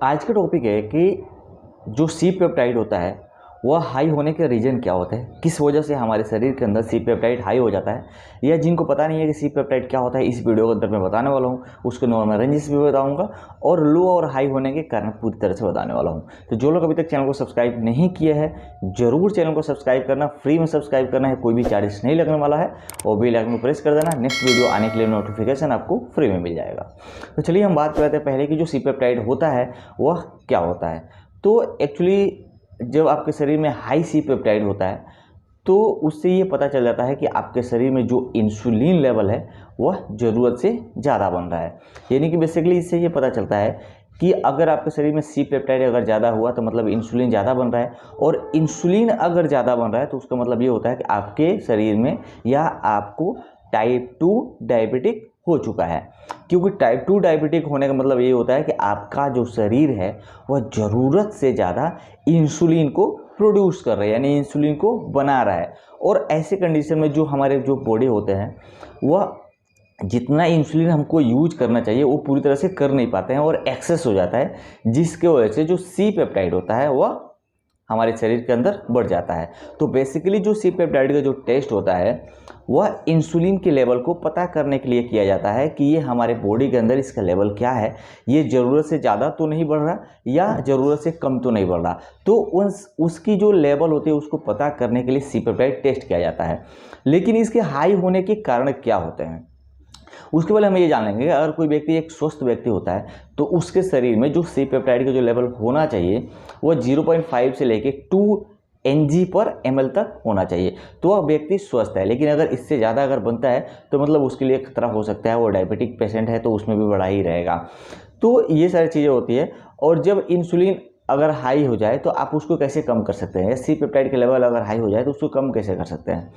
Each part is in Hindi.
आज का टॉपिक है कि जो सी पेप्टाइड होता है वह हाई होने के रीज़न क्या होते हैं, किस वजह से हमारे शरीर के अंदर सी पेप्टाइड हाई हो जाता है, या जिनको पता नहीं है कि सी पेप्टाइड क्या होता है इस वीडियो के अंदर मैं बताने वाला हूँ। उसके नॉर्मल रेंजेस भी बताऊँगा और लो और हाई होने के कारण पूरी तरह से बताने वाला हूँ। तो जो लोग अभी तक चैनल को सब्सक्राइब नहीं किए हैं ज़रूर चैनल को सब्सक्राइब करना, फ्री में सब्सक्राइब करना है, कोई भी चार्जेस नहीं लगने वाला है और बेल आइकन को प्रेस कर देना। नेक्स्ट वीडियो आने के लिए नोटिफिकेशन आपको फ्री में मिल जाएगा। तो चलिए हम बात करते हैं पहले कि जो सी पेप्टाइड होता है वह क्या होता है। तो एक्चुअली जब आपके शरीर में हाई सी पेप्टाइड होता है तो उससे ये पता चल जाता है कि आपके शरीर में जो इंसुलिन लेवल है वह ज़रूरत से ज़्यादा बन रहा है। यानी कि बेसिकली इससे ये पता चलता है कि अगर आपके शरीर में सी पेप्टाइड अगर ज़्यादा हुआ तो मतलब इंसुलिन ज़्यादा बन रहा है, और इंसुलिन अगर ज़्यादा बन रहा है तो उसका मतलब ये होता है कि आपके शरीर में या आपको टाइप 2 डायबिटिक हो चुका है। क्योंकि टाइप 2 डायबिटिक होने का मतलब ये होता है कि आपका जो शरीर है वह ज़रूरत से ज़्यादा इंसुलिन को प्रोड्यूस कर रहा है, यानी इंसुलिन को बना रहा है। और ऐसे कंडीशन में जो हमारे जो बॉडी होते हैं वह जितना इंसुलिन हमको यूज करना चाहिए वो पूरी तरह से कर नहीं पाते हैं और एक्सेस हो जाता है, जिसके वजह से जो सी पेप्टाइड होता है वह हमारे शरीर के अंदर बढ़ जाता है। तो बेसिकली जो सी पेप्टाइड का जो टेस्ट होता है वह इंसुलिन के लेवल को पता करने के लिए किया जाता है कि ये हमारे बॉडी के अंदर इसका लेवल क्या है, ये ज़रूरत से ज़्यादा तो नहीं बढ़ रहा या ज़रूरत से कम तो नहीं बढ़ रहा। तो उसकी जो लेवल होती है उसको पता करने के लिए सी पेप्टाइड टेस्ट किया जाता है। लेकिन इसके हाई होने के कारण क्या होते हैं उसके पहले हम ये जान लेंगे कि अगर कोई व्यक्ति एक स्वस्थ व्यक्ति होता है तो उसके शरीर में जो सी पेप्टाइड का जो लेवल होना चाहिए वो 0.5 से लेके 2 Ng/ml तक होना चाहिए, तो वह व्यक्ति स्वस्थ है। लेकिन अगर इससे ज़्यादा अगर बनता है तो मतलब उसके लिए खतरा हो सकता है, वो डायबिटिक पेशेंट है तो उसमें भी बढ़ा ही रहेगा। तो ये सारी चीज़ें होती है। और जब इंसुलिन अगर हाई हो जाए तो आप उसको कैसे कम कर सकते हैं, या सी पेप्टाइड के लेवल अगर हाई हो जाए तो उसको कम कैसे कर सकते हैं।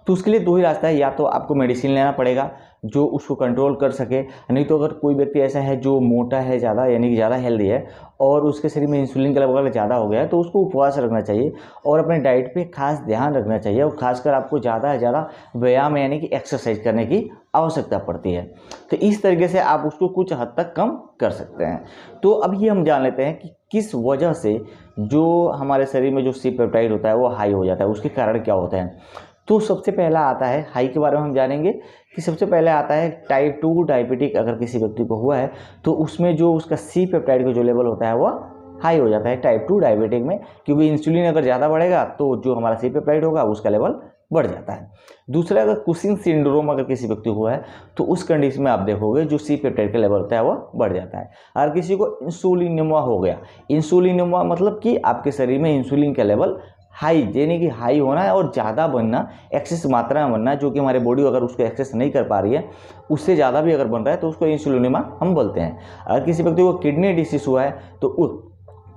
तो उसके लिए दो ही रास्ता है, या तो आपको मेडिसिन लेना पड़ेगा जो उसको कंट्रोल कर सके, नहीं तो अगर कोई व्यक्ति ऐसा है जो मोटा है ज़्यादा, यानी कि ज़्यादा हेल्दी है और उसके शरीर में इंसुलिन का लेवल अगर ज़्यादा हो गया है तो उसको उपवास रखना चाहिए और अपने डाइट पे खास ध्यान रखना चाहिए। और खासकर आपको ज़्यादा से ज़्यादा व्यायाम यानी कि एक्सरसाइज करने की आवश्यकता पड़ती है। तो इस तरीके से आप उसको कुछ हद तक कम कर सकते हैं। तो अब ये हम जान लेते हैं कि किस वजह से जो हमारे शरीर में जो सी पेप्टाइड होता है वो हाई हो जाता है, उसके कारण क्या होते हैं। तो सबसे पहला आता है, हाई के बारे में हम जानेंगे कि सबसे पहले आता है टाइप 2 डायबिटिक। अगर किसी व्यक्ति को हुआ है तो उसमें जो उसका सी पेप्टाइड का जो लेवल होता है वह हाई हो जाता है टाइप 2 डायबिटिक में, क्योंकि इंसुलिन अगर ज़्यादा बढ़ेगा तो जो हमारा सी पेप्टाइड होगा उसका लेवल बढ़ जाता है। दूसरा, अगर कुशिंग सिंड्रोम अगर किसी व्यक्ति को हुआ है तो उस कंडीशन में आप देखोगे जो सी पेप्टाइड का लेवल होता है वह बढ़ जाता है। अगर किसी को इंसुलिनिमिया हो गया, इंसुलिनिमिया मतलब कि आपके शरीर में इंसुलिन का लेवल हाई, यानी कि हाई होना है और ज़्यादा बनना, एक्सेस मात्रा में बनना, जो कि हमारे बॉडी अगर उसको एक्सेस नहीं कर पा रही है उससे ज़्यादा भी अगर बन रहा है तो उसको इंसुलिनिमिया हम बोलते हैं। अगर किसी व्यक्ति को किडनी डिसीज हुआ है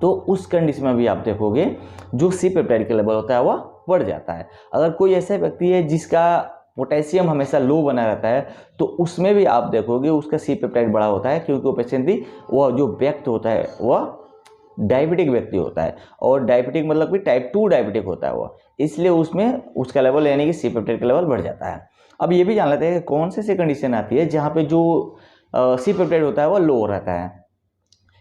तो उस कंडीशन में भी आप देखोगे जो सी पेप्टाइड का लेवल होता है वह बढ़ जाता है। अगर कोई ऐसा व्यक्ति है जिसका पोटेशियम हमेशा लो बना रहता है तो उसमें भी आप देखोगे उसका सी पेप्टाइड बड़ा होता है, क्योंकि वो पेशेंट भी वह जो व्यक्ति होता है वह डायबिटिक व्यक्ति होता है, और डायबिटिक मतलब कि टाइप 2 डायबिटिक होता है वह, इसलिए उसमें उसका लेवल यानी कि सी पेप्टाइड का लेवल बढ़ जाता है। अब ये भी जान लेते हैं कि कौन सी कंडीशन आती है जहाँ पे जो सी पेप्टाइड होता है वह लो रहता है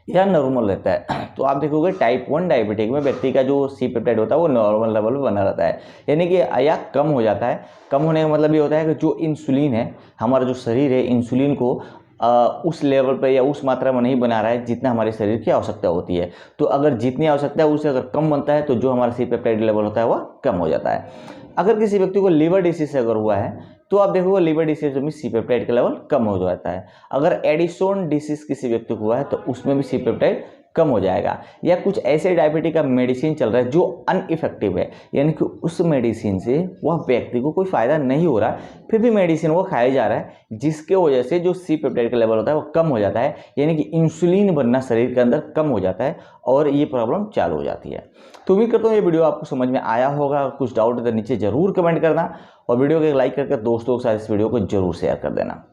या नॉर्मल रहता है। तो आप देखोगे टाइप 1 डायबिटिक में व्यक्ति का जो सी पेप्टाइड होता है वो नॉर्मल लेवल पर बना रहता है, यानी कि या कम हो जाता है। कम होने का मतलब ये होता है कि जो इंसुलिन है, हमारा जो शरीर है इंसुलिन को उस लेवल पर या उस मात्रा में नहीं बना रहा है जितना हमारे शरीर की आवश्यकता होती है। तो अगर जितनी आवश्यकता है उससे अगर कम बनता है तो जो हमारा सी पेप्टाइड लेवल होता है वह कम हो जाता है। अगर किसी व्यक्ति को लिवर डिसीज अगर हुआ है तो आप देखोगे लिवर डिसीज में सी पेप्टाइड का लेवल कम हो जाता है। अगर एडिसन डिसीज किसी व्यक्ति को हुआ है तो उसमें भी सी पेप्टाइड कम हो जाएगा। या कुछ ऐसे डायबिटिक का मेडिसिन चल रहा है जो अनइफेक्टिव है, यानी कि उस मेडिसिन से वह व्यक्ति को कोई फ़ायदा नहीं हो रहा, फिर भी मेडिसिन वो खाया जा रहा है, जिसके वजह से जो सी पेप्टाइड का लेवल होता है वो कम हो जाता है, यानी कि इंसुलिन बनना शरीर के अंदर कम हो जाता है और ये प्रॉब्लम चालू हो जाती है। तो उम्मीद करता हूँ ये वीडियो आपको समझ में आया होगा। कुछ डाउट है तो नीचे ज़रूर कमेंट करना और वीडियो को एक लाइक करके दोस्तों के साथ इस वीडियो को जरूर शेयर कर देना।